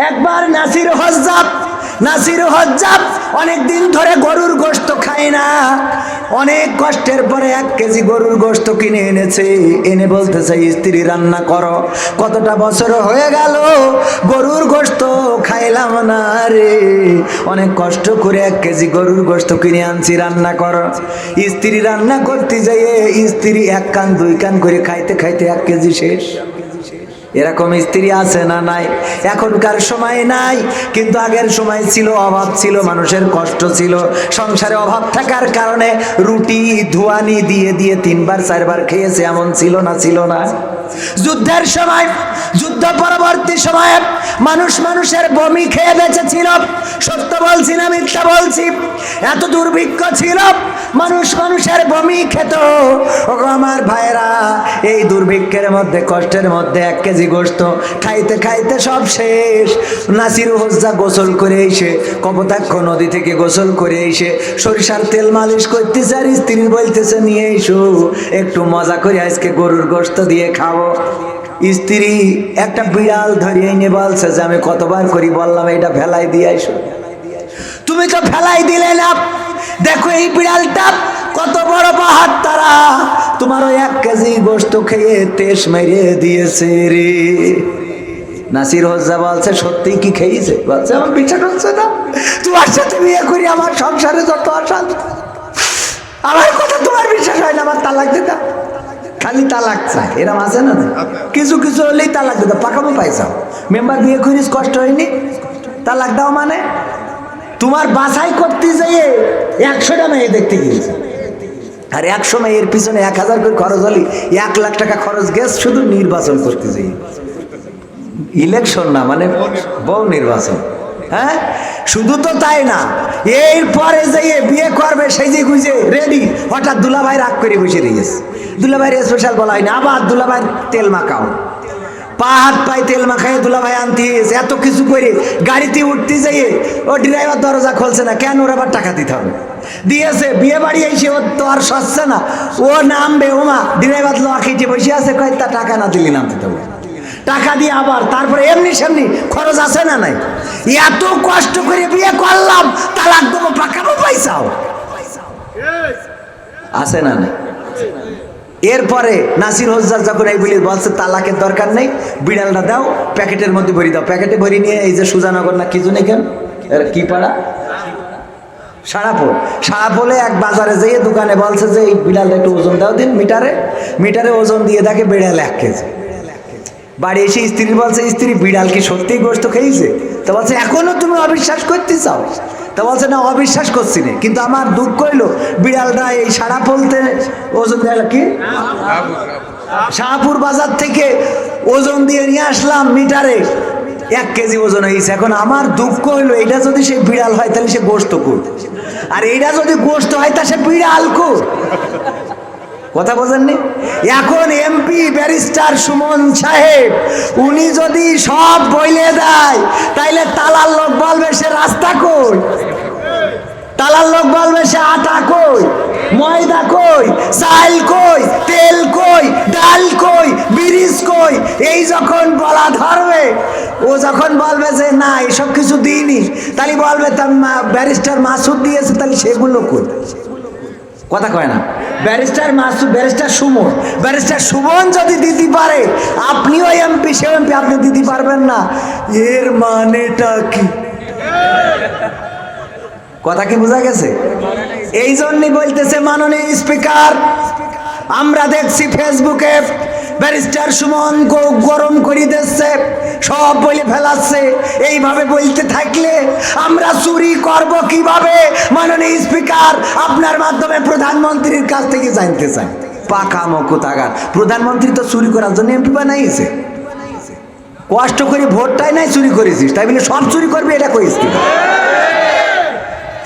একবার নাসির হজ্জাব অনেক দিন ধরে গরুর গোশত খায় না। অনেক কষ্টের পরে 1 কেজি গরুর গোশত কিনে এনেছে। এনে বলতেছে, স্ত্রী রান্না করো। কতটা বছর হয়ে গেল গরুর গোশত খাইলাম না রে। অনেক কষ্ট করে 1 কেজি গরুর গোশত কিনে আনছি, রান্না করো। স্ত্রী রান্না করতে যাইয়ে স্ত্রী 1 কান 2 কান করে খাইতে খাইতে 1 কেজি শেষ। এরকম স্ত্রী আছে না নাই? এখনকার সময় নাই, কিন্তু আগের সময় ছিল। অভাব ছিল, মানুষের কষ্ট ছিল, সংসারে অভাব থাকার কারণে রুটি ধোয়ানি দিয়ে দিয়ে 3বার 4বার খেয়েছে, এমন ছিল না? ছিল না? যুদ্ধের সময়, যুদ্ধ পরবর্তী সময়ে মানুষের বমি খেয়ে বেঁচেছিল। সত্য বলছি না মিথ্যা বলছি? এত দুর্ভিক্ষ ছিল, মানুষের বমি খেত। আমার ভাইরা, এই দুর্ভিক্ষের মধ্যে, কষ্টের মধ্যে 1 কেজি গোশত খাইতে খাইতে সব শেষ। নাসির হজ্জা গোসল করে এসে, কপোতাক্ষ নদী থেকে গোসল করে এসে সরিষার তেল মালিশ করতেছে, আর স্ত্রী বলতেছে, নিয়ে এসো একটু মজা করে আজকে গরুর গোশত দিয়ে খাবো। স্ত্রী একটা বিড়াল ধরিয়ে এনে বলছে যে, আমি কতবার করি বললাম এটা ফেলাই দিয়ে আইসো, তুমি তো ফেলাই দিলে না। দেখো এই বিড়ালটা কত বড় বাহাত্তারা, তোমারও 1 কেজি গোশত খেয়ে তেজ মেরে দিয়েছে রে। নাসির হজ্জা বলছে, সত্যি কি খেয়েছে? বলছে, আমার বিশ্বাস হচ্ছে না, তোমার সাথে বিয়ে করি আমার সংসারে যত অশান্তি, আমার কথা তোমার বিশ্বাস হয় না, আমার তালাক দিতাম। খালি তালাক চায়, এরম আছে না? কিছু কিছু হলেই তালাক দিতাম, পাকামো পাইছাও। মেম্বার বিয়ে করিস, কষ্ট হয়নি, তালাক দাও মানে? তোমার বাছাই করতে যাইয়ে 100টা মেয়ে দেখতে গিয়েছে, আর 100 মেয়ের পিছনে 1000 করে খরচ হলে 1 লাখ টাকা খরচ গেছে শুধু নির্বাচন করতে যাই। ইলেকশন না, মানে বউ নির্বাচন। হ্যাঁ, শুধু তো তাই না, এরপরে যাইয়ে বিয়ে করবে সেই যে গুজে রেডি, হঠাৎ দুলাভাই রাগ করে বসে রয়েছে। দুলাভাইয়ের স্পেশাল বলা হয়নি, আবার দুলাভাইয়ের তেল মাখাও, পা হাত পায়ে তেল মাখাই দুলাভাই আনতে এত কিছু করে গাড়িতে উঠতে যাইয়ে ও ড্রাইভার দরজা খুলছে না, কেন? ওর আবার টাকা দিতে হবে। দিয়েছে, বিয়ে বাড়ি এসে ও তো আর সচ্ছে না, ও নামবে, ওমা ড্রাইভার লোয়া খেটে বসে আছে, কয় তা টাকা না দিলে নামতে হবে, টাকা দিয়ে আবার তারপরে এমনি সেমনি খরচ আছে না নাই? এত কষ্ট করে বিয়ে করলাম, তালাক দেবো, পাকাবো, পয়সাও আছে না নাই? এরপরে নাসির হজ্জা যখন এই বলি বলছে তালাকের দরকার নেই, বিড়ালটা দাও, প্যাকেটের মধ্যে ভরি দাও। প্যাকেটে ভরি নিয়ে এই যে সুজানগর না কিছু নেই, কেন কি পাড়া, সারাপোলে এক বাজারে যেয়ে দোকানে বলছে যে এই বিড়ালটা একটু ওজন দাও দিন, মিটারে ওজন দিয়ে দেখে বিড়াল 1 কেজি। বাড়ি এসে স্ত্রী বলছে, স্ত্রী বিড়াল কি সত্যিই গোশত খেয়েছে? তা বলছে, এখনো তুমি অবিশ্বাস করতে চাও? তা বলছে, না অবিশ্বাস করছি না, কিন্তু আমার দুঃখ হইলো বিড়ালটা এই সারাপোলতে ওজন দেয় কি শাহপুর বাজার থেকে ওজন দিয়ে নিয়ে আসলাম, মিটারে 1 কেজি ওজন হয়েছে। এখন আমার দুঃখ হইলো, এটা যদি সে বিড়াল হয় তাহলে সে গোশত কর, আর এইটা যদি গোশত হয় তা সে বিড়াল কর। কথা বোঝেননি? এখন এমপি ব্যারিস্টার সুমন সাহেব উনি যদি সব বইলে দেয়, তাইলে তালার লোক বলবে সে রাস্তা কই, তালার লোক বলবে সে আটা কই, ময়দা কই, চাল কই, তেল কই, ডাল কই, বিরিজ কই। এই যখন বলা ধরবে, ও যখন বলবে যে না এসব কিছু দিইনি, তাহলে বলবে তা ব্যারিস্টার মাসুদ দিয়েছে, তাহলে সেগুলো কই। কথা কয় না? ব্যারিস্টার মাসুদ, ব্যারিস্টার সুমন যদি দিতে পারে, আপনিও এমপি, সে এমপি, আপনি দিতে পারবেন না, এর মানেটা কি? কথা কি বোঝা গেছে? এই জন্যই বলতেছে মাননীয় স্পিকার, আমরা দেখছি ফেসবুকে ব্যারিস্টার সুমন গরম করে দিচ্ছে, সব বলে ফেলাচ্ছে। এইভাবে বলতে থাকলে আমরা চুরি করব কিভাবে? মাননীয় স্পিকার, আপনার মাধ্যমে প্রধানমন্ত্রীর কাছ থেকে জানতে চাই। পাকা মকুতাগার, প্রধানমন্ত্রী তো চুরি করার জন্য এমপি বানাইছে, কষ্ট করে ভোটটাই নাই চুরি করেছিস, তাই বলে সব চুরি করবি এটা কইস কি?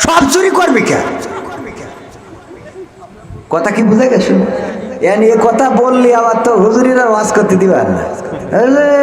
সব চুরি করবি কে? কথা কি বুঝে গেছে? এ কথা বললি আবার তো হুজুরিরা ওয়াজ করতে দিবেন না।